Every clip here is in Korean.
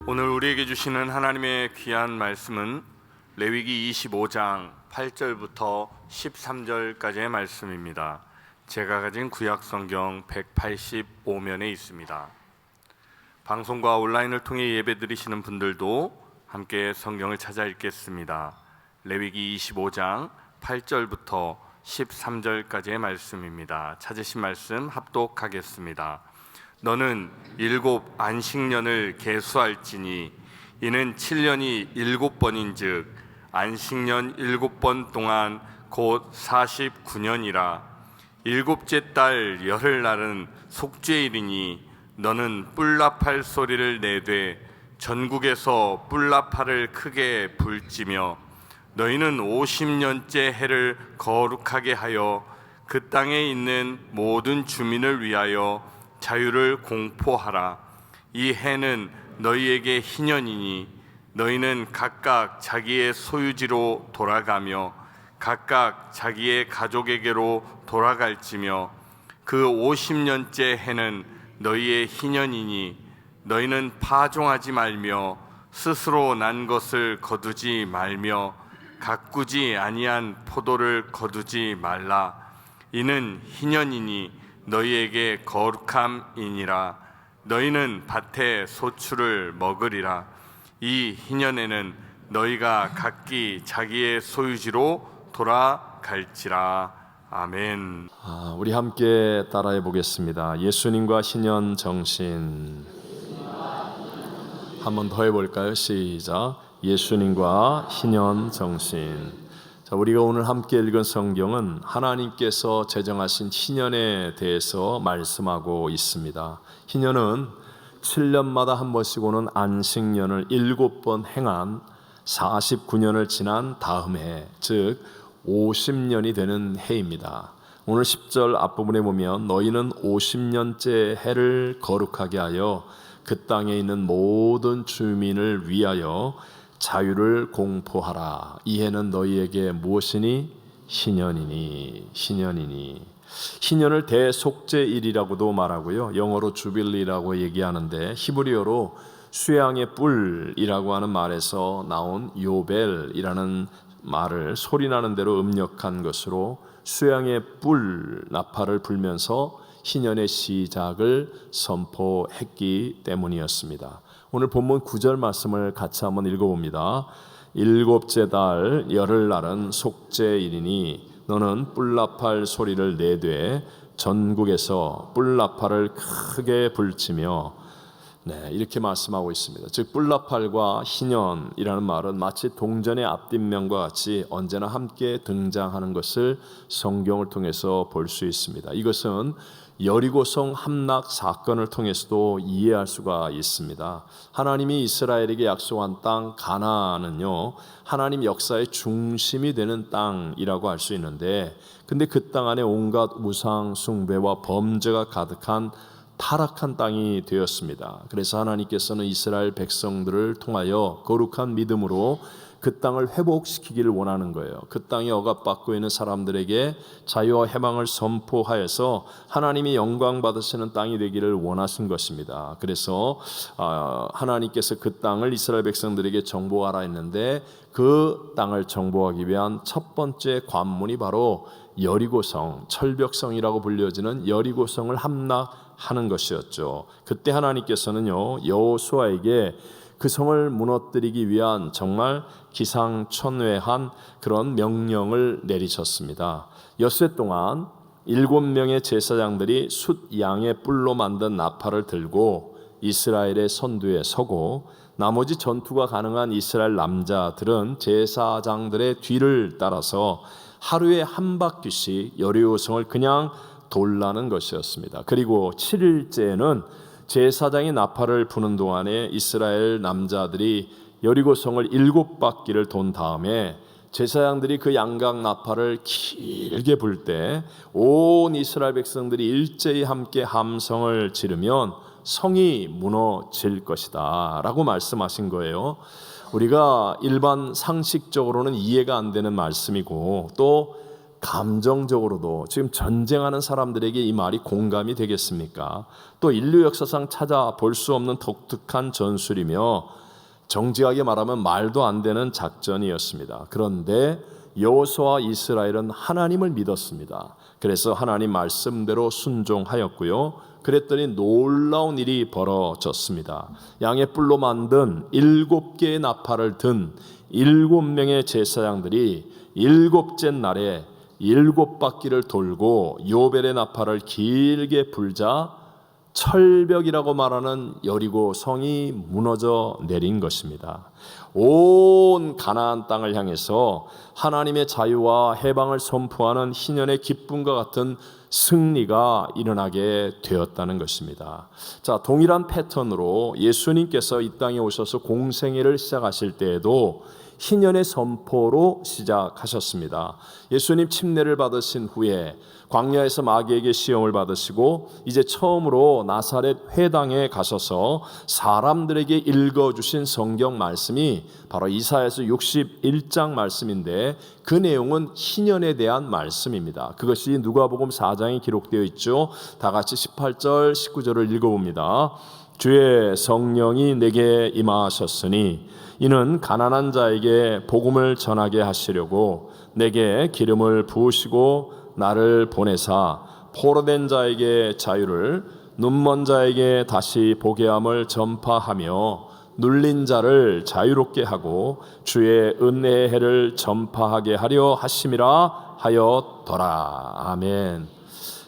오늘 우리에게 주시는 하나님의 귀한 말씀은 레위기 25장 8절부터 13절까지의 말씀입니다. 제가 가진 구약 성경 185면에 있습니다. 방송과 온라인을 통해 예배 드리시는 분들도 함께 성경을 찾아 읽겠습니다. 레위기 25장 8절부터 13절까지의 말씀입니다. 찾으신 말씀 합독하겠습니다. 너는 7 안식년을 계수할지니 이는 7년이 7번인즉 안식년 7번 동안 곧 49년이라. 7째 달 열흘날은 속죄일이니 너는 뿔나팔 소리를 내되 전국에서 뿔나팔을 크게 불지며 너희는 50년째 해를 거룩하게 하여 그 땅에 있는 모든 주민을 위하여 자유를 공포하라. 이 해는 너희에게 희년이니 너희는 각각 자기의 소유지로 돌아가며 각각 자기의 가족에게로 돌아갈지며 그 50년째 해는 너희의 희년이니 너희는 파종하지 말며 스스로 난 것을 거두지 말며 가꾸지 아니한 포도를 거두지 말라. 이는 희년이니 너희에게 거룩함이니라. 너희는 밭의 소출을 먹으리라. 이 희년에는 너희가 각기 자기의 소유지로 돌아갈지라. 아멘. 우리 함께 따라해 보겠습니다. 예수님과 희년 정신. 한 번 더 해볼까요? 시작. 예수님과 희년 정신. 우리가 오늘 함께 읽은 성경은 하나님께서 제정하신 희년에 대해서 말씀하고 있습니다. 희년은 7년마다 한 번씩 오는 안식년을 7번 행한 49년을 지난 다음 해, 즉 50년이 되는 해입니다. 오늘 10절 앞부분에 보면 너희는 50년째 해를 거룩하게 하여 그 땅에 있는 모든 주민을 위하여 자유를 공포하라. 이 해는 너희에게 무엇이니? 희년이니. 희년을 대속죄일이라고도 말하고요, 영어로 주빌리라고 얘기하는데 히브리어로 수양의 뿔이라고 하는 말에서 나온 요벨이라는 말을 소리나는 대로 음력한 것으로 수양의 뿔 나팔을 불면서 희년의 시작을 선포했기 때문이었습니다. 오늘 본문 9절 말씀을 같이 한번 읽어봅니다. 7째 달 열흘날은 속죄일이니 너는 뿔나팔 소리를 내되 전국에서 뿔나팔을 크게 불지며, 이렇게 말씀하고 있습니다. 즉 뿔나팔과 희년이라는 말은 마치 동전의 앞뒷면과 같이 언제나 함께 등장하는 것을 성경을 통해서 볼 수 있습니다. 이것은 여리고성 함락 사건을 통해서도 이해할 수가 있습니다. 하나님이 이스라엘에게 약속한 땅 가나안은요, 하나님 역사의 중심이 되는 땅이라고 할 수 있는데, 근데 그 땅 안에 온갖 우상 숭배와 범죄가 가득한 타락한 땅이 되었습니다. 그래서 하나님께서는 이스라엘 백성들을 통하여 거룩한 믿음으로 그 땅을 회복시키기를 원하는 거예요. 그 땅에 억압받고 있는 사람들에게 자유와 해방을 선포하여서 하나님이 영광 받으시는 땅이 되기를 원하신 것입니다. 그래서 하나님께서 그 땅을 이스라엘 백성들에게 정복하라 했는데, 그 땅을 정복하기 위한 첫 번째 관문이 바로 여리고성, 철벽성이라고 불려지는 여리고성을 함락하는 것이었죠. 그때 하나님께서는요, 여호수아에게 그 성을 무너뜨리기 위한 정말 기상천외한 그런 명령을 내리셨습니다. 엿새 동안 7명의 제사장들이 숫 양의 뿔로 만든 나팔을 들고 이스라엘의 선두에 서고, 나머지 전투가 가능한 이스라엘 남자들은 제사장들의 뒤를 따라서 하루에 한 바퀴씩 여리고성을 그냥 돌라는 것이었습니다. 그리고 7일째에는 제사장이 나팔을 부는 동안에 이스라엘 남자들이 여리고성을 7바퀴를 돈 다음에 제사장들이 그 양각 나팔을 길게 불 때 온 이스라엘 백성들이 일제히 함께 함성을 지르면 성이 무너질 것이다 라고 말씀하신 거예요. 우리가 일반 상식적으로는 이해가 안 되는 말씀이고 또 감정적으로도 지금 전쟁하는 사람들에게 이 말이 공감이 되겠습니까? 또 인류 역사상 찾아볼 수 없는 독특한 전술이며 정직하게 말하면 말도 안 되는 작전이었습니다. 그런데 여호수아와 이스라엘은 하나님을 믿었습니다. 그래서 하나님 말씀대로 순종하였고요. 그랬더니 놀라운 일이 벌어졌습니다. 양의 뿔로 만든 7개의 나팔을 든 7명의 제사장들이 7째 날에 7바퀴를 돌고 요벨의 나팔을 길게 불자 철벽이라고 말하는 여리고 성이 무너져 내린 것입니다. 온 가나안 땅을 향해서 하나님의 자유와 해방을 선포하는 희년의 기쁨과 같은 승리가 일어나게 되었다는 것입니다. 자, 동일한 패턴으로 예수님께서 이 땅에 오셔서 공생애를 시작하실 때에도 희년의 선포로 시작하셨습니다. 예수님 침례를 받으신 후에 광야에서 마귀에게 시험을 받으시고 이제 처음으로 나사렛 회당에 가셔서 사람들에게 읽어주신 성경 말씀이 바로 이사야서 61장 말씀인데 그 내용은 희년에 대한 말씀입니다. 그것이 누가복음 4장에 기록되어 있죠. 다 같이 18절 19절을 읽어봅니다. 주의 성령이 내게 임하셨으니 이는 가난한 자에게 복음을 전하게 하시려고 내게 기름을 부으시고 나를 보내사 포로된 자에게 자유를 눈먼 자에게 다시 보게 함을 전파하며 눌린 자를 자유롭게 하고 주의 은혜의 해를 전파하게 하려 하심이라 하였더라. 아멘.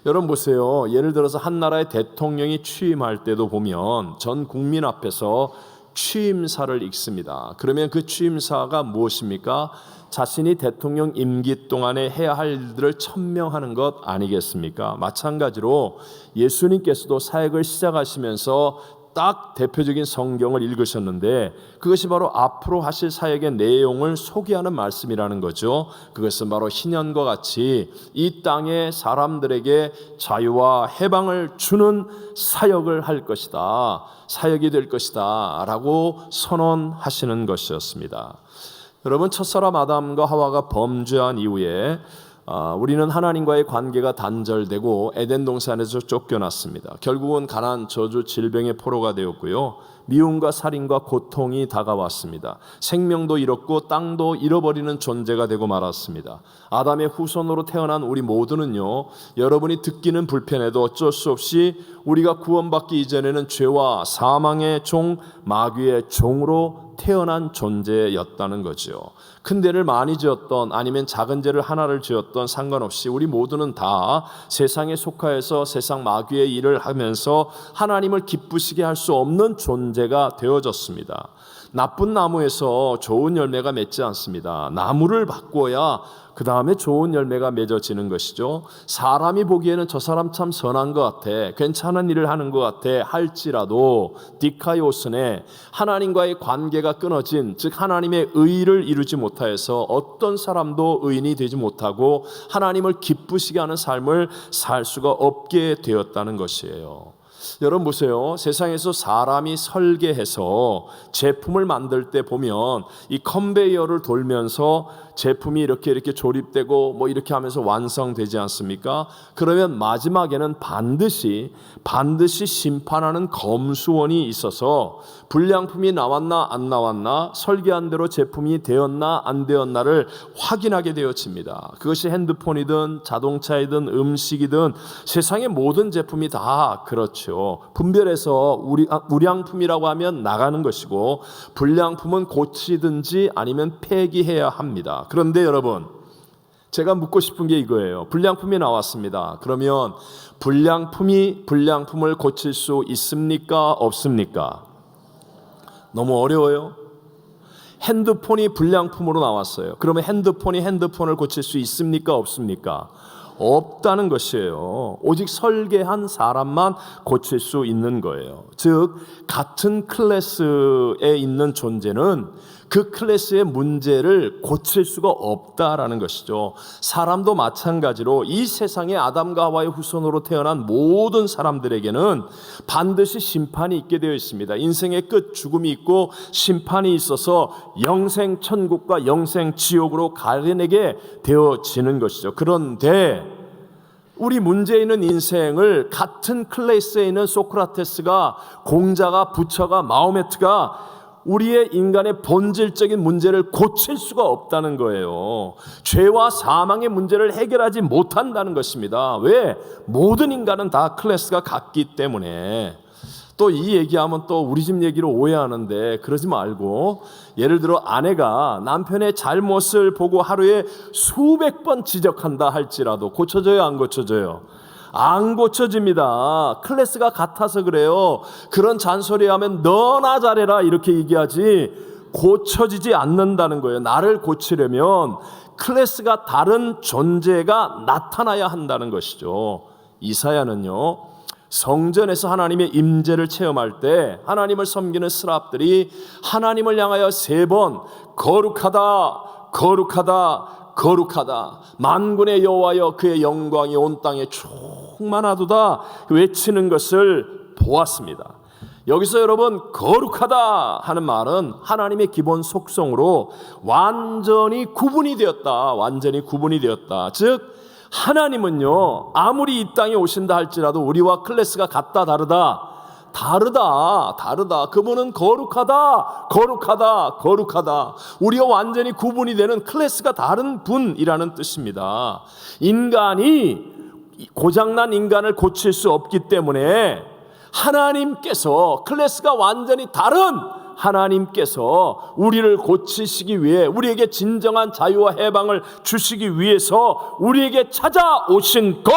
여러분 보세요. 예를 들어서 한 나라의 대통령이 취임할 때도 보면 전 국민 앞에서 취임사를 읽습니다. 그러면 그 취임사가 무엇입니까? 자신이 대통령 임기 동안에 해야 할 일들을 천명하는 것 아니겠습니까? 마찬가지로 예수님께서도 사역을 시작하시면서 딱 대표적인 성경을 읽으셨는데 그것이 바로 앞으로 하실 사역의 내용을 소개하는 말씀이라는 거죠. 그것은 바로 희년과 같이 이 땅의 사람들에게 자유와 해방을 주는 사역을 할 것이다. 사역이 될 것이다 라고 선언하시는 것이었습니다. 여러분, 첫사람 아담과 하와가 범죄한 이후에 우리는 하나님과의 관계가 단절되고 에덴 동산에서 쫓겨났습니다. 결국은 가난, 저주, 질병의 포로가 되었고요. 미움과 살인과 고통이 다가왔습니다. 생명도 잃었고 땅도 잃어버리는 존재가 되고 말았습니다. 아담의 후손으로 태어난 우리 모두는요, 여러분이 듣기는 불편해도 어쩔 수 없이 우리가 구원받기 이전에는 죄와 사망의 종, 마귀의 종으로 태어난 존재였다는 거죠. 큰 죄를 많이 지었던 아니면 작은 죄를 하나를 지었던 상관없이 우리 모두는 다 세상에 속하여서 세상 마귀의 일을 하면서 하나님을 기쁘시게 할 수 없는 존재가 되어졌습니다. 나쁜 나무에서 좋은 열매가 맺지 않습니다. 나무를 바꾸어야 그 다음에 좋은 열매가 맺어지는 것이죠. 사람이 보기에는 저 사람 참 선한 것 같아, 괜찮은 일을 하는 것 같아 할지라도 디카이오스네, 하나님과의 관계가 끊어진, 즉 하나님의 의를 이루지 못하여서 어떤 사람도 의인이 되지 못하고 하나님을 기쁘시게 하는 삶을 살 수가 없게 되었다는 것이에요. 여러분 보세요. 세상에서 사람이 설계해서 제품을 만들 때 보면 이 컨베이어를 돌면서 제품이 이렇게 조립되고 뭐 이렇게 하면서 완성되지 않습니까? 그러면 마지막에는 반드시 심판하는 검수원이 있어서 불량품이 나왔나 안 나왔나, 설계한 대로 제품이 되었나 안 되었나를 확인하게 되어집니다. 그것이 핸드폰이든 자동차이든 음식이든 세상의 모든 제품이 다 그렇죠. 분별해서 우량품이라고 하면 나가는 것이고 불량품은 고치든지 아니면 폐기해야 합니다. 그런데 여러분, 제가 묻고 싶은 게 이거예요. 불량품이 나왔습니다. 그러면 불량품을 고칠 수 있습니까? 없습니까? 너무 어려워요. 핸드폰이 불량품으로 나왔어요. 그러면 핸드폰을 고칠 수 있습니까? 없습니까? 없다는 것이에요. 오직 설계한 사람만 고칠 수 있는 거예요. 즉 같은 클래스에 있는 존재는 그 클래스의 문제를 고칠 수가 없다라는 것이죠. 사람도 마찬가지로 이 세상에 아담과 하와의 후손으로 태어난 모든 사람들에게는 반드시 심판이 있게 되어 있습니다. 인생의 끝 죽음이 있고 심판이 있어서 영생 천국과 영생 지옥으로 가려내게 되어지는 것이죠. 그런데 우리 문제 있는 인생을 같은 클래스에 있는 소크라테스가, 공자가, 부처가, 마호메트가 우리의 인간의 본질적인 문제를 고칠 수가 없다는 거예요. 죄와 사망의 문제를 해결하지 못한다는 것입니다. 왜? 모든 인간은 다 클래스가 같기 때문에. 또 이 얘기하면 또 우리 집 얘기로 오해하는데 그러지 말고, 예를 들어 아내가 남편의 잘못을 보고 하루에 수백 번 지적한다 할지라도 고쳐져요, 안 고쳐져요? 안 고쳐집니다. 클래스가 같아서 그래요. 그런 잔소리하면 너나 잘해라 이렇게 얘기하지 고쳐지지 않는다는 거예요. 나를 고치려면 클래스가 다른 존재가 나타나야 한다는 것이죠. 이사야는요, 성전에서 하나님의 임재를 체험할 때 하나님을 섬기는 스랍들이 하나님을 향하여 3번 거룩하다, 거룩하다, 거룩하다, 만군의 여호와여 그의 영광이 온 땅에 충만하도다 외치는 것을 보았습니다. 여기서 여러분, 거룩하다 하는 말은 하나님의 기본 속성으로 완전히 구분이 되었다, 완전히 구분이 되었다. 즉 하나님은요, 아무리 이 땅에 오신다 할지라도 우리와 클래스가 같다, 다르다? 다르다. 그분은 거룩하다, 거룩하다, 거룩하다. 우리가 완전히 구분이 되는 클래스가 다른 분이라는 뜻입니다. 인간이, 고장난 인간을 고칠 수 없기 때문에 하나님께서, 클래스가 완전히 다른 하나님께서 우리를 고치시기 위해, 우리에게 진정한 자유와 해방을 주시기 위해서 우리에게 찾아오신 것,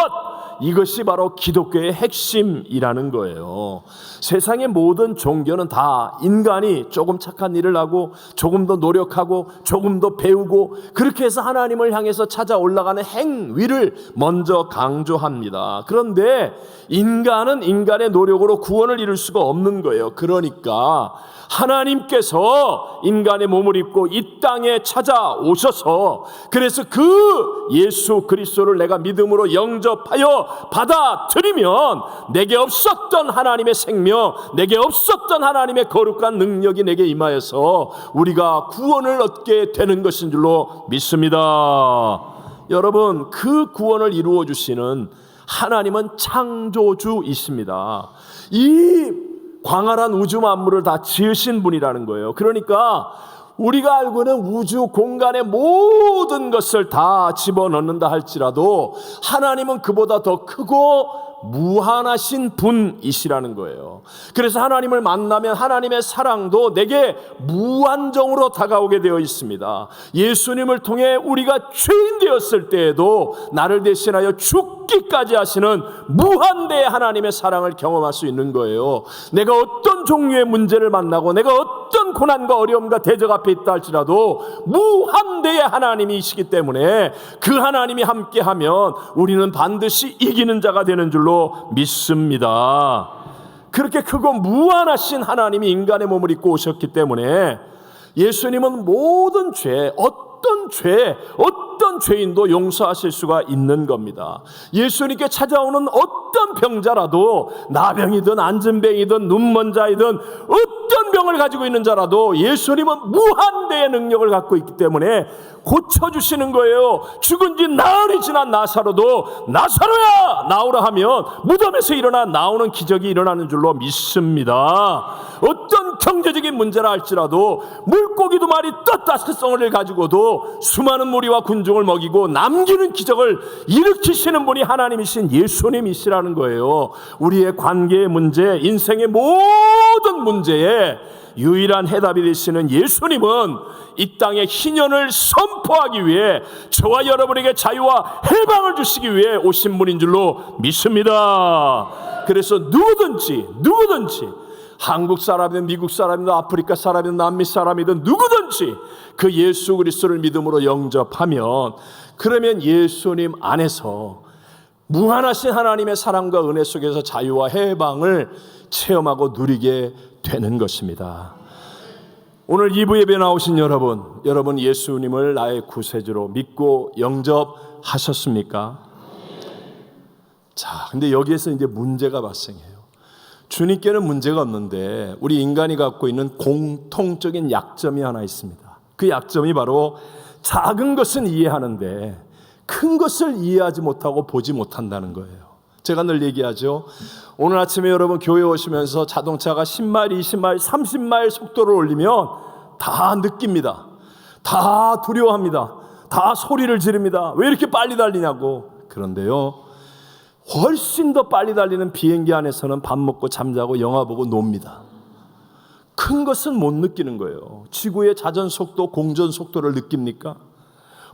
이것이 바로 기독교의 핵심이라는 거예요. 세상의 모든 종교는 다 인간이 조금 착한 일을 하고 조금 더 노력하고 조금 더 배우고 그렇게 해서 하나님을 향해서 찾아 올라가는 행위를 먼저 강조합니다. 그런데 인간은 인간의 노력으로 구원을 이룰 수가 없는 거예요. 그러니까 하나님께서 인간의 몸을 입고 이 땅에 찾아오셔서, 그래서 그 예수 그리스도를 내가 믿음으로 영접하여 받아들이면 내게 없었던 하나님의 생명, 내게 없었던 하나님의 거룩한 능력이 내게 임하여서 우리가 구원을 얻게 되는 것인 줄로 믿습니다. 여러분, 그 구원을 이루어 주시는 하나님은 창조주이십니다. 이 광활한 우주 만물을 다 지으신 분이라는 거예요. 그러니까 우리가 알고 있는 우주 공간의 모든 것을 다 집어넣는다 할지라도 하나님은 그보다 더 크고 무한하신 분이시라는 거예요. 그래서 하나님을 만나면 하나님의 사랑도 내게 무한정으로 다가오게 되어 있습니다. 예수님을 통해 우리가 죄인 되었을 때에도 나를 대신하여 죽기까지 하시는 무한대의 하나님의 사랑을 경험할 수 있는 거예요. 내가 어떤 종류의 문제를 만나고 내가 어떤 고난과 어려움과 대적 앞에 있다 할지라도 무한대의 하나님이시기 때문에 그 하나님이 함께하면 우리는 반드시 이기는 자가 되는 줄로 믿습니다. 그렇게 크고 무한하신 하나님이 인간의 몸을 입고 오셨기 때문에 예수님은 모든 죄, 어떤 죄인도 용서하실 수가 있는 겁니다. 예수님께 찾아오는 어떤 병자라도, 나병이든 안진뱅이든 눈먼 자이든 어떤 병을 가지고 있는 자라도 예수님은 무한대의 능력을 갖고 있기 때문에 고쳐주시는 거예요. 죽은 지 나흘이 지난 나사로도 나사로야 나오라 하면 무덤에서 일어나 나오는 기적이 일어나는 줄로 믿습니다. 어떤 경제적인 문제라 할지라도 물고기 2마리 떴다 특성을 가지고도 수많은 무리와 군중을 먹이고 남기는 기적을 일으키시는 분이 하나님이신 예수님이시라는 거예요. 우리의 관계의 문제, 인생의 모든 문제에 유일한 해답이 되시는 예수님은 이 땅에 희년을 선포하기 위해 저와 여러분에게 자유와 해방을 주시기 위해 오신 분인 줄로 믿습니다. 그래서 누구든지 한국 사람이든 미국 사람이든 아프리카 사람이든 남미 사람이든 누구든지 그 예수 그리스도를 믿음으로 영접하면, 그러면 예수님 안에서 무한하신 하나님의 사랑과 은혜 속에서 자유와 해방을 체험하고 누리게 되는 것입니다. 오늘 2부 예배 나오신 여러분 예수님을 나의 구세주로 믿고 영접하셨습니까? 자, 근데 여기에서 이제 문제가 발생해요. 주님께는 문제가 없는데 우리 인간이 갖고 있는 공통적인 약점이 하나 있습니다. 그 약점이 바로 작은 것은 이해하는데 큰 것을 이해하지 못하고 보지 못한다는 거예요. 제가 늘 얘기하죠. 오늘 아침에 여러분 교회 오시면서 자동차가 10마일, 20마일, 30마일 속도를 올리면 다 느낍니다. 다 두려워합니다. 다 소리를 지릅니다. 왜 이렇게 빨리 달리냐고. 그런데요, 훨씬 더 빨리 달리는 비행기 안에서는 밥 먹고 잠자고 영화 보고 놉니다. 큰 것은 못 느끼는 거예요. 지구의 자전 속도, 공전 속도를 느낍니까?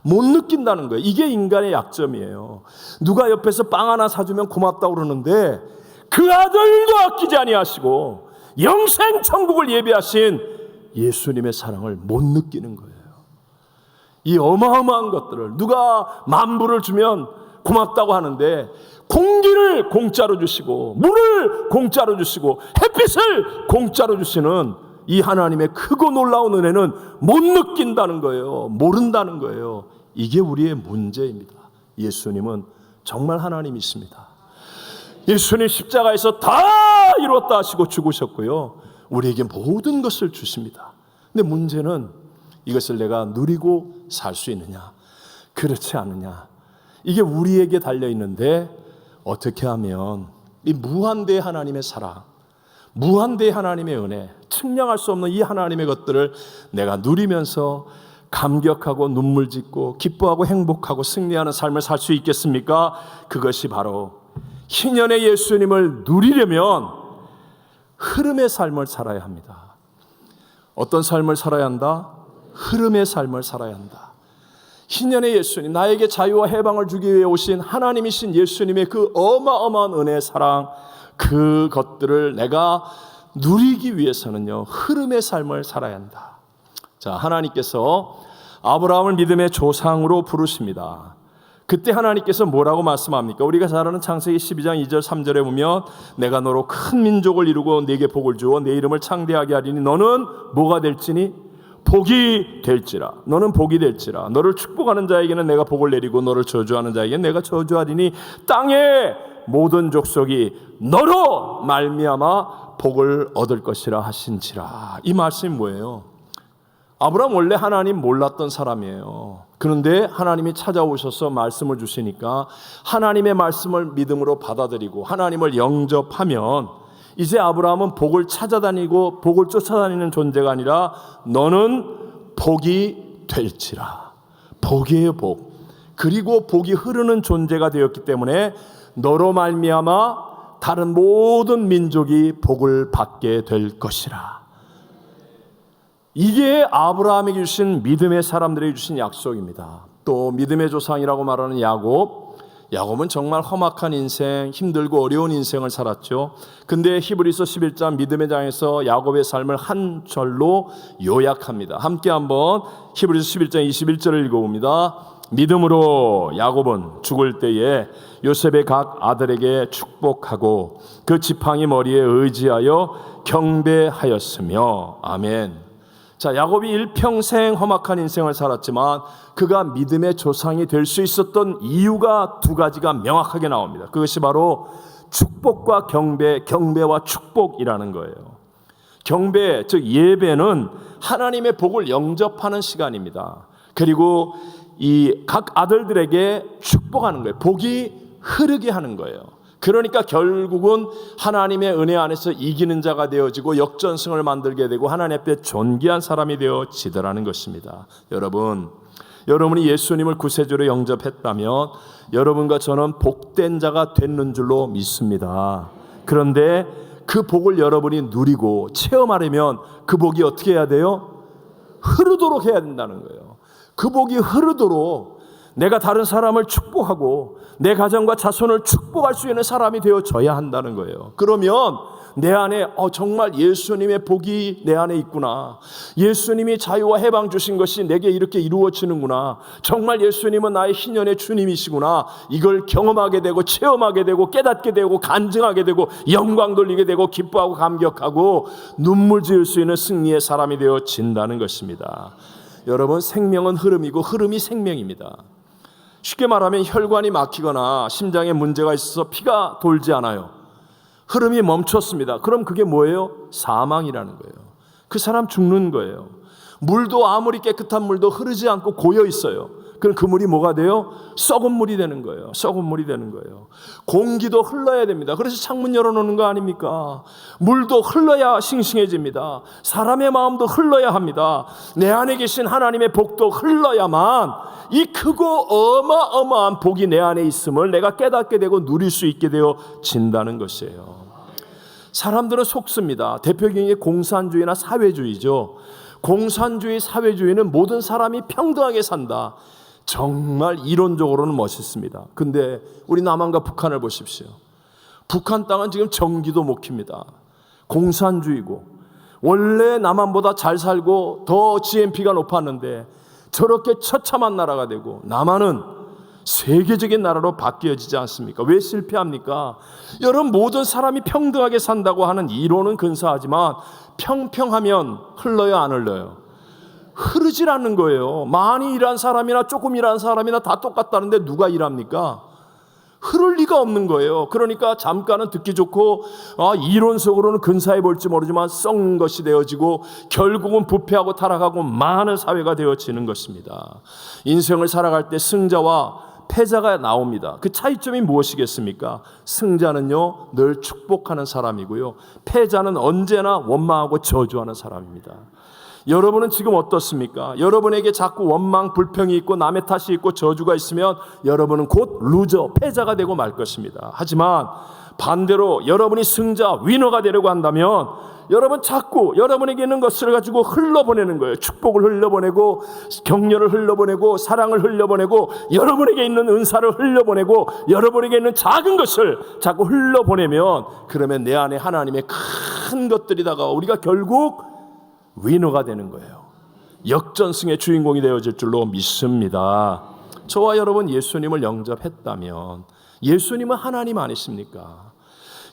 못 느낀다는 거예요. 이게 인간의 약점이에요. 누가 옆에서 빵 하나 사주면 고맙다고 그러는데 그 아들도 아끼지 아니하시고 영생 천국을 예비하신 예수님의 사랑을 못 느끼는 거예요. 이 어마어마한 것들을 누가 만불을 주면 고맙다고 하는데 공기를 공짜로 주시고 물을 공짜로 주시고 햇빛을 공짜로 주시는 이 하나님의 크고 놀라운 은혜는 못 느낀다는 거예요. 모른다는 거예요. 이게 우리의 문제입니다. 예수님은 정말 하나님이십니다. 예수님 십자가에서 다 이뤘다 하시고 죽으셨고요. 우리에게 모든 것을 주십니다. 근데 문제는 이것을 내가 누리고 살 수 있느냐, 그렇지 않느냐. 이게 우리에게 달려 있는데 어떻게 하면 이 무한대의 하나님의 사랑, 무한대의 하나님의 은혜, 측량할 수 없는 이 하나님의 것들을 내가 누리면서 감격하고 눈물 짓고 기뻐하고 행복하고 승리하는 삶을 살 수 있겠습니까? 그것이 바로 희년의 예수님을 누리려면 흐름의 삶을 살아야 합니다. 어떤 삶을 살아야 한다? 흐름의 삶을 살아야 한다. 희년의 예수님, 나에게 자유와 해방을 주기 위해 오신 하나님이신 예수님의 그 어마어마한 은혜의 사랑, 그것들을 내가 누리기 위해서는요, 흐름의 삶을 살아야 한다. 자, 하나님께서 아브라함을 믿음의 조상으로 부르십니다. 그때 하나님께서 뭐라고 말씀합니까? 우리가 잘 아는 창세기 12장 2절 3절에 보면 내가 너로 큰 민족을 이루고 네게 복을 주어 내 이름을 창대하게 하리니 너는 뭐가 될지니? 복이 될지라. 너는 복이 될지라. 너를 축복하는 자에게는 내가 복을 내리고 너를 저주하는 자에게는 내가 저주하리니 땅의 모든 족속이 너로 말미암아 복을 얻을 것이라 하신지라. 이 말씀이 뭐예요? 아브라함 원래 하나님 몰랐던 사람이에요. 그런데 하나님이 찾아오셔서 말씀을 주시니까 하나님의 말씀을 믿음으로 받아들이고 하나님을 영접하면 이제 아브라함은 복을 찾아다니고 복을 쫓아다니는 존재가 아니라 너는 복이 될지라. 복이에요, 복. 그리고 복이 흐르는 존재가 되었기 때문에 너로 말미암아 다른 모든 민족이 복을 받게 될 것이라. 이게 아브라함에게 주신 믿음의 사람들에게 주신 약속입니다. 또 믿음의 조상이라고 말하는 야곱은 정말 험악한 인생, 힘들고 어려운 인생을 살았죠. 근데 히브리서 11장 믿음의 장에서 야곱의 삶을 한 절로 요약합니다. 함께 한번 히브리서 11장 21절을 읽어봅니다. 믿음으로 야곱은 죽을 때에 요셉의 각 아들에게 축복하고 그 지팡이 머리에 의지하여 경배하였으며. 아멘. 자, 야곱이 일평생 험악한 인생을 살았지만 그가 믿음의 조상이 될 수 있었던 이유가 두 가지가 명확하게 나옵니다. 그것이 바로 축복과 경배와 축복이라는 거예요. 경배, 즉 예배는 하나님의 복을 영접하는 시간입니다. 그리고 이 각 아들들에게 축복하는 거예요. 복이 흐르게 하는 거예요. 그러니까 결국은 하나님의 은혜 안에서 이기는 자가 되어지고 역전승을 만들게 되고 하나님 앞에 존귀한 사람이 되어지더라는 것입니다. 여러분이 예수님을 구세주로 영접했다면 여러분과 저는 복된 자가 됐는 줄로 믿습니다. 그런데 그 복을 여러분이 누리고 체험하려면 그 복이 어떻게 해야 돼요? 흐르도록 해야 된다는 거예요. 그 복이 흐르도록 내가 다른 사람을 축복하고 내 가정과 자손을 축복할 수 있는 사람이 되어져야 한다는 거예요. 그러면 내 안에 정말 예수님의 복이 내 안에 있구나. 예수님이 자유와 해방 주신 것이 내게 이렇게 이루어지는구나. 정말 예수님은 나의 희년의 주님이시구나. 이걸 경험하게 되고 체험하게 되고 깨닫게 되고 간증하게 되고 영광 돌리게 되고 기뻐하고 감격하고 눈물 지을 수 있는 승리의 사람이 되어진다는 것입니다. 여러분, 생명은 흐름이고 흐름이 생명입니다. 쉽게 말하면 혈관이 막히거나 심장에 문제가 있어서 피가 돌지 않아요. 흐름이 멈췄습니다. 그럼 그게 뭐예요? 사망이라는 거예요. 그 사람 죽는 거예요. 물도 아무리 깨끗한 물도 흐르지 않고 고여 있어요. 그럼 그 물이 뭐가 돼요? 썩은 물이 되는 거예요. 썩은 물이 되는 거예요. 공기도 흘러야 됩니다. 그래서 창문 열어놓는 거 아닙니까? 물도 흘러야 싱싱해집니다. 사람의 마음도 흘러야 합니다. 내 안에 계신 하나님의 복도 흘러야만 이 크고 어마어마한 복이 내 안에 있음을 내가 깨닫게 되고 누릴 수 있게 되어진다는 것이에요. 사람들은 속습니다. 대표적인 게 공산주의나 사회주의죠. 공산주의, 사회주의는 모든 사람이 평등하게 산다. 정말 이론적으로는 멋있습니다. 근데 우리 남한과 북한을 보십시오. 북한 땅은 지금 전기도 못 킵니다. 공산주의고 원래 남한보다 잘 살고 더 GNP가 높았는데 저렇게 처참한 나라가 되고 남한은 세계적인 나라로 바뀌어지지 않습니까? 왜 실패합니까? 여러분, 모든 사람이 평등하게 산다고 하는 이론은 근사하지만 평평하면 흘러요, 안 흘러요? 흐르질 않는 거예요. 많이 일한 사람이나 조금 일한 사람이나 다 똑같다는데 누가 일합니까? 흐를 리가 없는 거예요. 그러니까 잠깐은 듣기 좋고 이론적으로는 근사해 볼지 모르지만 썩는 것이 되어지고 결국은 부패하고 타락하고 많은 사회가 되어지는 것입니다. 인생을 살아갈 때 승자와 패자가 나옵니다. 그 차이점이 무엇이겠습니까? 승자는요 늘 축복하는 사람이고요, 패자는 언제나 원망하고 저주하는 사람입니다. 여러분은 지금 어떻습니까? 여러분에게 자꾸 원망, 불평이 있고 남의 탓이 있고 저주가 있으면 여러분은 곧 루저, 패자가 되고 말 것입니다. 하지만 반대로 여러분이 승자, 위너가 되려고 한다면 여러분 자꾸 여러분에게 있는 것을 가지고 흘러보내는 거예요. 축복을 흘려보내고 격려를 흘려보내고 사랑을 흘려보내고 여러분에게 있는 은사를 흘려보내고 여러분에게 있는 작은 것을 자꾸 흘려보내면 그러면 내 안에 하나님의 큰 것들이 다가와 우리가 결국 위너가 되는 거예요. 역전승의 주인공이 되어질 줄로 믿습니다. 저와 여러분 예수님을 영접했다면 예수님은 하나님 아니십니까?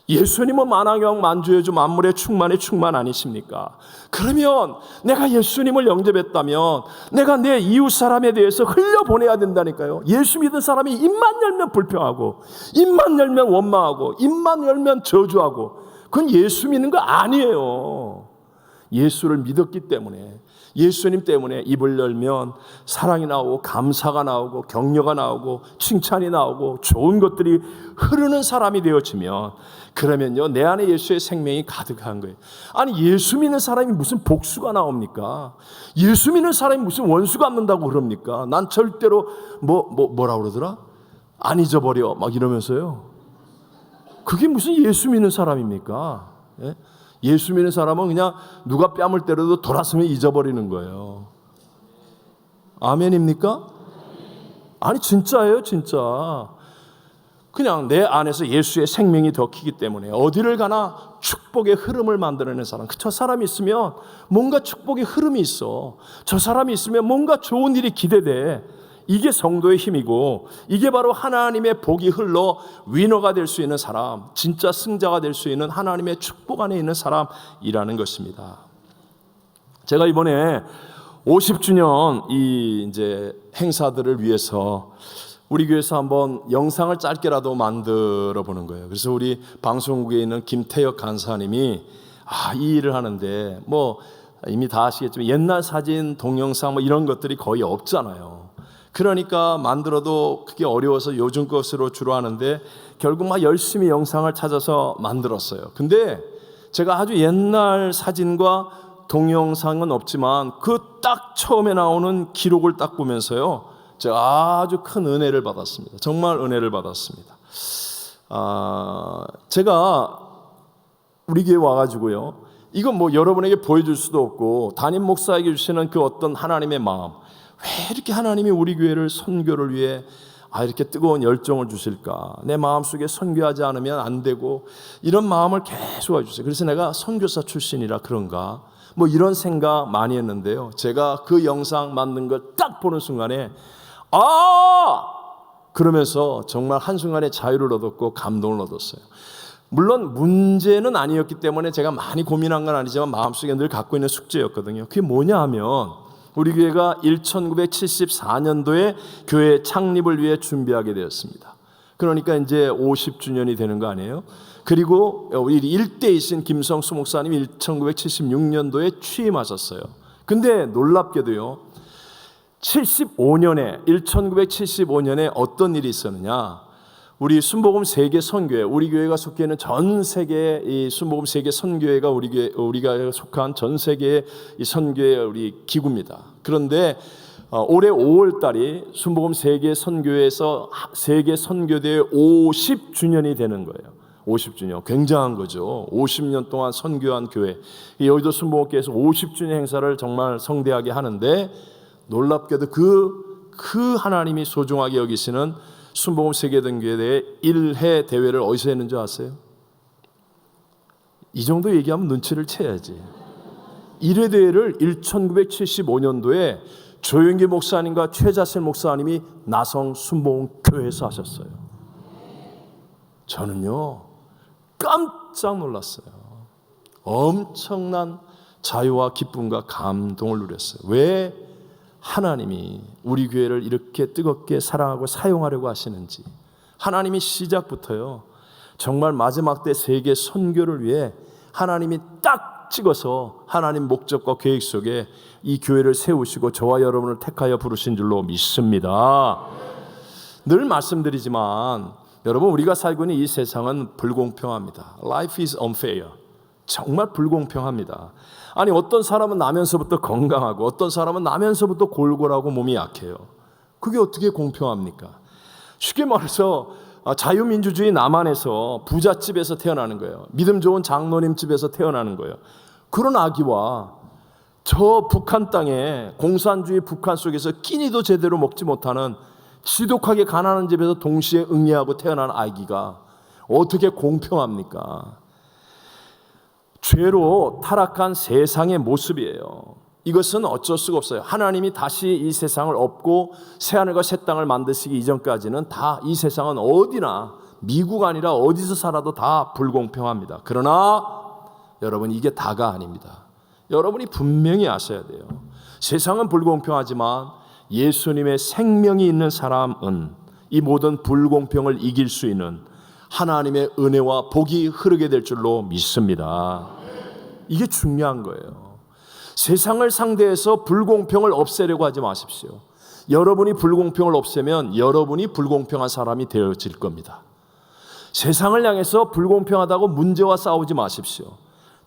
예수님은 만왕영 만주여주 만물의 충만의 충만 아니십니까? 그러면 내가 예수님을 영접했다면 내가 내 이웃 사람에 대해서 흘려보내야 된다니까요. 예수 믿은 사람이 입만 열면 불평하고 입만 열면 원망하고 입만 열면 저주하고 그건 예수 믿는 거 아니에요. 예수를 믿었기 때문에 예수님 때문에 입을 열면 사랑이 나오고 감사가 나오고 격려가 나오고 칭찬이 나오고 좋은 것들이 흐르는 사람이 되어지면 그러면요 내 안에 예수의 생명이 가득한 거예요. 아니 예수 믿는 사람이 무슨 복수가 나옵니까? 예수 믿는 사람이 무슨 원수 갚는다고 그럽니까? 난 절대로 뭐라고 그러더라? 안 잊어버려 막 이러면서요. 그게 무슨 예수 믿는 사람입니까? 예? 예수 믿는 사람은 그냥 누가 뺨을 때려도 돌아서면 잊어버리는 거예요. 아멘입니까? 아니 진짜예요, 진짜. 그냥 내 안에서 예수의 생명이 더 크기 때문에 어디를 가나 축복의 흐름을 만들어내는 사람. 저 사람이 있으면 뭔가 축복의 흐름이 있어. 저 사람이 있으면 뭔가 좋은 일이 기대돼. 이게 성도의 힘이고 이게 바로 하나님의 복이 흘러 위너가 될 수 있는 사람, 진짜 승자가 될 수 있는 하나님의 축복 안에 있는 사람이라는 것입니다. 제가 이번에 50주년 이 이제 행사들을 위해서 우리 교회에서 한번 영상을 짧게라도 만들어 보는 거예요. 그래서 우리 방송국에 있는 김태혁 간사님이 이 일을 하는데 뭐 이미 다 아시겠지만 옛날 사진, 동영상 뭐 이런 것들이 거의 없잖아요. 그러니까 만들어도 그게 어려워서 요즘 것으로 주로 하는데 결국 막 열심히 영상을 찾아서 만들었어요. 근데 제가 아주 옛날 사진과 동영상은 없지만 그 딱 처음에 나오는 기록을 딱 보면서요 제가 아주 큰 은혜를 받았습니다. 정말 은혜를 받았습니다. 제가 우리 교회 와가지고요 이건 뭐 여러분에게 보여줄 수도 없고 담임 목사에게 주시는 그 어떤 하나님의 마음, 왜 이렇게 하나님이 우리 교회를 선교를 위해 이렇게 뜨거운 열정을 주실까? 내 마음속에 선교하지 않으면 안 되고 이런 마음을 계속 해주세요. 그래서 내가 선교사 출신이라 그런가? 뭐 이런 생각 많이 했는데요. 제가 그 영상 만든 걸 딱 보는 순간에 그러면서 정말 한순간에 자유를 얻었고 감동을 얻었어요. 물론 문제는 아니었기 때문에 제가 많이 고민한 건 아니지만 마음속에 늘 갖고 있는 숙제였거든요. 그게 뭐냐 하면 우리 교회가 1974년도에 교회 창립을 위해 준비하게 되었습니다. 그러니까 이제 50주년이 되는 거 아니에요? 그리고 우리 일대이신 김성수 목사님이 1976년도에 취임하셨어요. 근데 놀랍게도요, 1975년에 어떤 일이 있었느냐? 우리 순복음 세계 선교회, 우리 교회가 속해 있는 전 세계의 이 순복음 세계 선교회가 우리가 속한 전 세계의 이 선교회 우리 기구입니다. 그런데 올해 5월 달이 순복음 세계 선교회에서 세계 선교대회 50주년이 되는 거예요. 50주년 굉장한 거죠. 50년 동안 선교한 교회. 여의도 순복음교회에서 50주년 행사를 정말 성대하게 하는데 놀랍게도 그 하나님이 소중하게 여기시는 순복음 세계등교회대회 1회 대회를 어디서 했는지 아세요? 이 정도 얘기하면 눈치를 채야지. 1회 대회를 1975년도에 조영기 목사님과 최자실 목사님이 나성 순복음교회에서 하셨어요. 저는요 깜짝 놀랐어요. 엄청난 자유와 기쁨과 감동을 누렸어요. 왜 하나님이 우리 교회를 이렇게 뜨겁게 사랑하고 사용하려고 하시는지, 하나님이 시작부터요 정말 마지막 때 세계 선교를 위해 하나님이 딱 찍어서 하나님 목적과 계획 속에 이 교회를 세우시고 저와 여러분을 택하여 부르신 줄로 믿습니다. 늘 말씀드리지만 여러분, 우리가 살고 있는 이 세상은 불공평합니다. Life is unfair. 정말 불공평합니다. 아니, 어떤 사람은 나면서부터 건강하고 어떤 사람은 나면서부터 골골하고 몸이 약해요. 그게 어떻게 공평합니까? 쉽게 말해서 자유민주주의 남한에서 부잣집에서 태어나는 거예요. 믿음 좋은 장로님 집에서 태어나는 거예요. 그런 아기와 저 북한 땅에 공산주의 북한 속에서 끼니도 제대로 먹지 못하는 지독하게 가난한 집에서 동시에 응애하고 태어난 아기가 어떻게 공평합니까? 죄로 타락한 세상의 모습이에요. 이것은 어쩔 수가 없어요. 하나님이 다시 이 세상을 엎고 새하늘과 새 땅을 만드시기 이전까지는 다 이 세상은 어디나, 미국 아니라 어디서 살아도 다 불공평합니다. 그러나 여러분, 이게 다가 아닙니다. 여러분이 분명히 아셔야 돼요. 세상은 불공평하지만 예수님의 생명이 있는 사람은 이 모든 불공평을 이길 수 있는 하나님의 은혜와 복이 흐르게 될 줄로 믿습니다. 이게 중요한 거예요. 세상을 상대해서 불공평을 없애려고 하지 마십시오. 여러분이 불공평을 없애면 여러분이 불공평한 사람이 되어질 겁니다. 세상을 향해서 불공평하다고 문제와 싸우지 마십시오.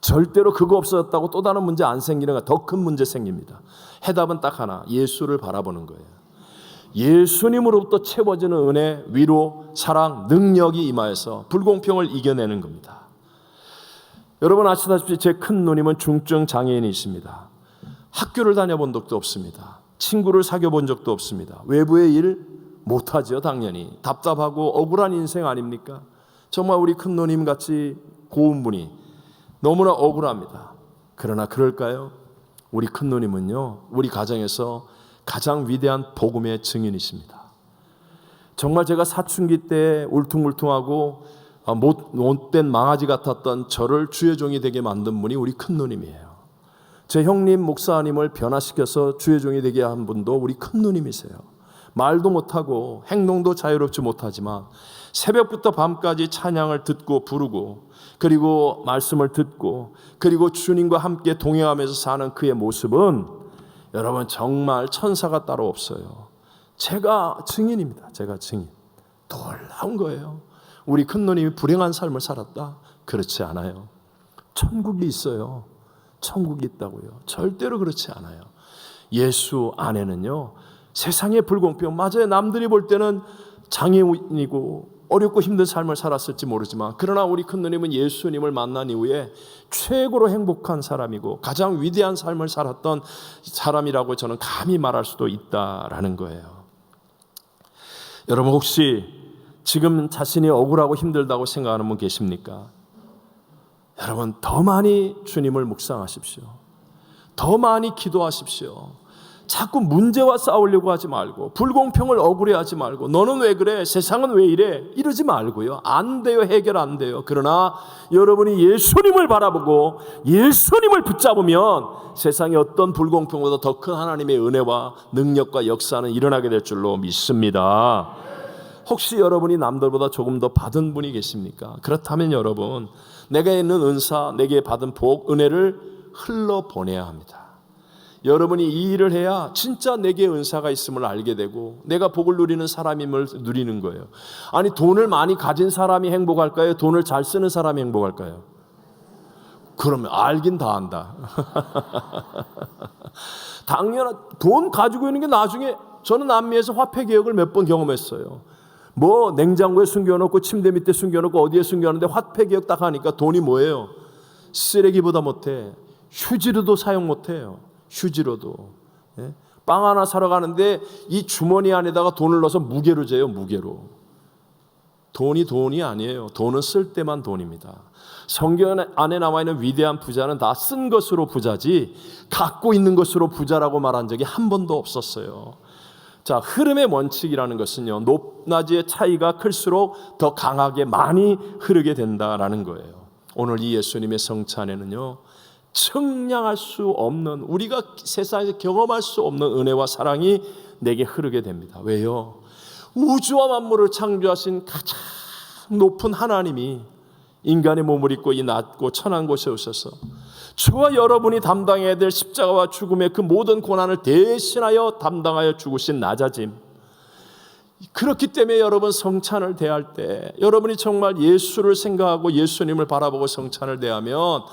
절대로 그거 없어졌다고 또 다른 문제 안 생기는 거, 더 큰 문제 생깁니다. 해답은 딱 하나, 예수를 바라보는 거예요. 예수님으로부터 채워지는 은혜, 위로, 사랑, 능력이 임하여서 불공평을 이겨내는 겁니다. 여러분 아시다시피 제 큰 누님은 중증 장애인이십니다. 학교를 다녀본 적도 없습니다. 친구를 사귀어 본 적도 없습니다. 외부의 일 못하죠. 당연히 답답하고 억울한 인생 아닙니까? 정말 우리 큰 누님 같이 고운 분이 너무나 억울합니다. 그러나 그럴까요? 우리 큰 누님은요, 우리 가정에서 가장 위대한 복음의 증인이십니다. 정말 제가 사춘기 때 울퉁불퉁하고 못된 망아지 같았던 저를 주의 종이 되게 만든 분이 우리 큰 누님이에요. 제 형님 목사님을 변화시켜서 주의 종이 되게 한 분도 우리 큰 누님이세요. 말도 못하고 행동도 자유롭지 못하지만 새벽부터 밤까지 찬양을 듣고 부르고, 그리고 말씀을 듣고, 그리고 주님과 함께 동행하면서 사는 그의 모습은 여러분 정말 천사가 따로 없어요. 제가 증인입니다. 제가 증인. 놀라운 거예요. 우리 큰 누님이 불행한 삶을 살았다? 그렇지 않아요. 천국이 있어요. 천국이 있다고요. 절대로 그렇지 않아요. 예수 안에는요, 세상의 불공평, 맞아요. 남들이 볼 때는 장애인이고 어렵고 힘든 삶을 살았을지 모르지만, 그러나 우리 큰 누님은 예수님을 만난 이후에 최고로 행복한 사람이고 가장 위대한 삶을 살았던 사람이라고 저는 감히 말할 수도 있다라는 거예요. 여러분 혹시 지금 자신이 억울하고 힘들다고 생각하는 분 계십니까? 여러분 더 많이 주님을 묵상하십시오. 더 많이 기도하십시오. 자꾸 문제와 싸우려고 하지 말고, 불공평을 억울해하지 말고, 너는 왜 그래? 세상은 왜 이래? 이러지 말고요. 안 돼요. 해결 안 돼요. 그러나 여러분이 예수님을 바라보고 예수님을 붙잡으면 세상에 어떤 불공평보다 더 큰 하나님의 은혜와 능력과 역사는 일어나게 될 줄로 믿습니다. 혹시 여러분이 남들보다 조금 더 받은 분이 계십니까? 그렇다면 여러분, 내가 있는 은사, 내게 받은 복, 은혜를 흘러보내야 합니다. 여러분이 이 일을 해야 진짜 내게 은사가 있음을 알게 되고 내가 복을 누리는 사람임을 누리는 거예요. 아니, 돈을 많이 가진 사람이 행복할까요? 돈을 잘 쓰는 사람이 행복할까요? 그러면 알긴 다 안다. 당연한, 돈 가지고 있는 게 나중에, 저는 남미에서 화폐 개혁을 몇 번 경험했어요. 뭐 냉장고에 숨겨놓고 침대 밑에 숨겨놓고 어디에 숨겨놓는데 화폐 개혁 딱 하니까 돈이 뭐예요? 쓰레기보다 못해. 휴지로도 사용 못해요. 휴지로도. 예? 빵 하나 사러 가는데 이 주머니 안에다가 돈을 넣어서 무게로 재요. 무게로. 돈이 아니에요. 돈은 쓸 때만 돈입니다. 성경 안에 나와 있는 위대한 부자는 다 쓴 것으로 부자지 갖고 있는 것으로 부자라고 말한 적이 한 번도 없었어요. 자, 흐름의 원칙이라는 것은요, 높낮이의 차이가 클수록 더 강하게 많이 흐르게 된다라는 거예요. 오늘 이 예수님의 성찬에는요, 측량할 수 없는, 우리가 세상에서 경험할 수 없는 은혜와 사랑이 내게 흐르게 됩니다. 왜요? 우주와 만물을 창조하신 가장 높은 하나님이 인간의 몸을 입고 이 낮고 천한 곳에 오셔서 저와 여러분이 담당해야 될 십자가와 죽음의 그 모든 고난을 대신하여 담당하여 죽으신 낮아짐. 그렇기 때문에 여러분 성찬을 대할 때 여러분이 정말 예수를 생각하고 예수님을 바라보고 성찬을 대하면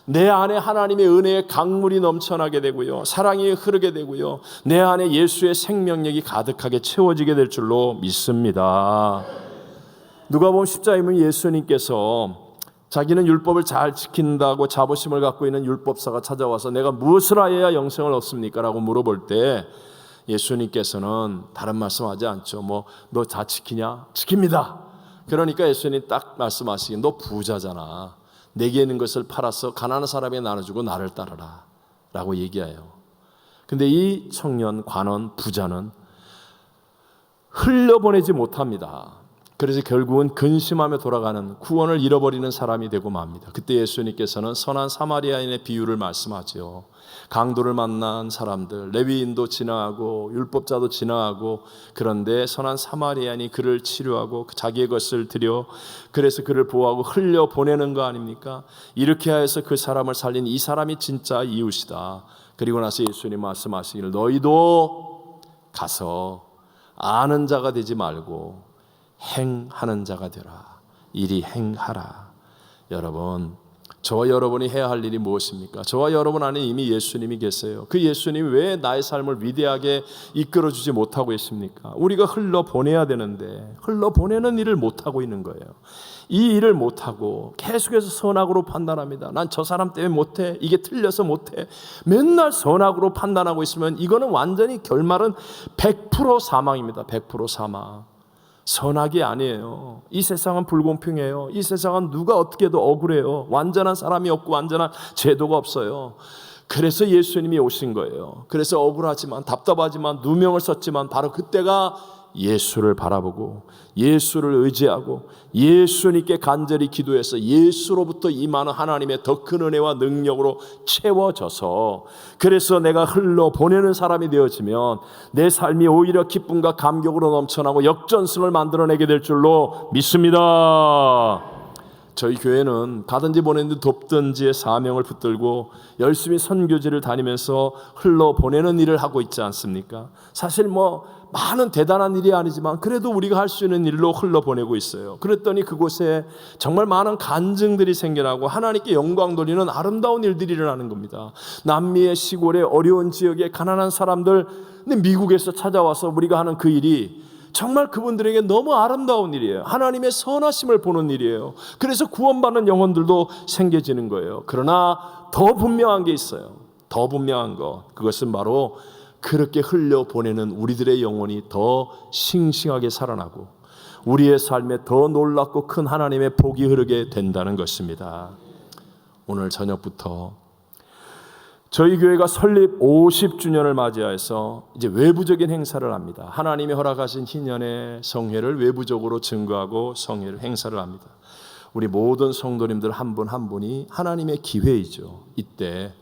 내 안에 하나님의 은혜의 강물이 넘쳐나게 되고요, 사랑이 흐르게 되고요, 내 안에 예수의 생명력이 가득하게 채워지게 될 줄로 믿습니다. 누가복음 10장에 보면 예수님께서 자기는 율법을 잘 지킨다고 자부심을 갖고 있는 율법사가 찾아와서 내가 무엇을 하여야 영생을 얻습니까? 라고 물어볼 때 예수님께서는 다른 말씀하지 않죠. 뭐 너 다 지키냐? 지킵니다. 그러니까 예수님 딱 말씀하시긴, 너 부자잖아. 내게 있는 것을 팔아서 가난한 사람에게 나눠주고 나를 따르라 라고 얘기해요. 근데 이 청년, 관원, 부자는 흘려보내지 못합니다. 그래서 결국은 근심하며 돌아가는, 구원을 잃어버리는 사람이 되고 맙니다. 그때 예수님께서는 선한 사마리아인의 비유를 말씀하죠. 강도를 만난 사람들, 레위인도 지나가고 율법자도 지나가고, 그런데 선한 사마리아인이 그를 치료하고 자기의 것을 드려 그래서 그를 보호하고 흘려보내는 거 아닙니까? 이렇게 해서 그 사람을 살린 이 사람이 진짜 이웃이다. 그리고 나서 예수님 말씀하시기를, 너희도 가서 아는 자가 되지 말고 행하는 자가 되라. 이리 행하라. 여러분, 저와 여러분이 해야 할 일이 무엇입니까? 저와 여러분 안에 이미 예수님이 계세요. 그 예수님이 왜 나의 삶을 위대하게 이끌어주지 못하고 계십니까? 우리가 흘러보내야 되는데 흘러보내는 일을 못하고 있는 거예요. 이 일을 못하고 계속해서 선악으로 판단합니다. 난 저 사람 때문에 못해, 이게 틀려서 못해, 맨날 선악으로 판단하고 있으면 이거는 완전히 결말은 100% 사망입니다. 100% 사망. 선악이 아니에요. 이 세상은 불공평해요. 이 세상은 누가 어떻게 해도 억울해요. 완전한 사람이 없고 완전한 제도가 없어요. 그래서 예수님이 오신 거예요. 그래서 억울하지만 답답하지만 누명을 썼지만 바로 그때가 예수를 바라보고 예수를 의지하고 예수님께 간절히 기도해서 예수로부터 임하는 하나님의 더 큰 은혜와 능력으로 채워져서, 그래서 내가 흘러보내는 사람이 되어지면 내 삶이 오히려 기쁨과 감격으로 넘쳐나고 역전승을 만들어내게 될 줄로 믿습니다. 저희 교회는 가든지 보내든지 돕든지의 사명을 붙들고 열심히 선교지를 다니면서 흘러보내는 일을 하고 있지 않습니까? 사실 뭐 많은 대단한 일이 아니지만 그래도 우리가 할 수 있는 일로 흘러보내고 있어요. 그랬더니 그곳에 정말 많은 간증들이 생겨나고 하나님께 영광 돌리는 아름다운 일들이 일어나는 겁니다. 남미의 시골의 어려운 지역의 가난한 사람들, 근데 미국에서 찾아와서 우리가 하는 그 일이 정말 그분들에게 너무 아름다운 일이에요. 하나님의 선하심을 보는 일이에요. 그래서 구원받는 영혼들도 생겨지는 거예요. 그러나 더 분명한 게 있어요. 더 분명한 것, 그것은 바로 그렇게 흘려보내는 우리들의 영혼이 더 싱싱하게 살아나고 우리의 삶에 더 놀랍고 큰 하나님의 복이 흐르게 된다는 것입니다. 오늘 저녁부터 저희 교회가 설립 50주년을 맞이해서 이제 외부적인 행사를 합니다. 하나님이 허락하신 희년의 성회를 외부적으로 증거하고 성회를 행사를 합니다. 우리 모든 성도님들 한 분 한 분이 하나님의 기회이죠. 이때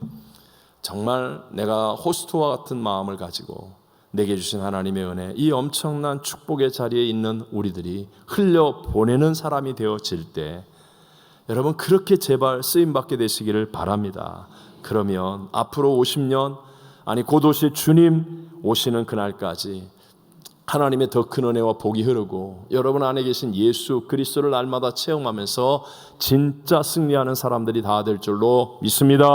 정말 내가 호스트와 같은 마음을 가지고 내게 주신 하나님의 은혜, 이 엄청난 축복의 자리에 있는 우리들이 흘려보내는 사람이 되어질 때 여러분 그렇게 제발 쓰임받게 되시기를 바랍니다. 그러면 앞으로 50년 아니 곧 오실 주님 오시는 그날까지 하나님의 더 큰 은혜와 복이 흐르고 여러분 안에 계신 예수 그리스도를 날마다 체험하면서 진짜 승리하는 사람들이 다 될 줄로 믿습니다.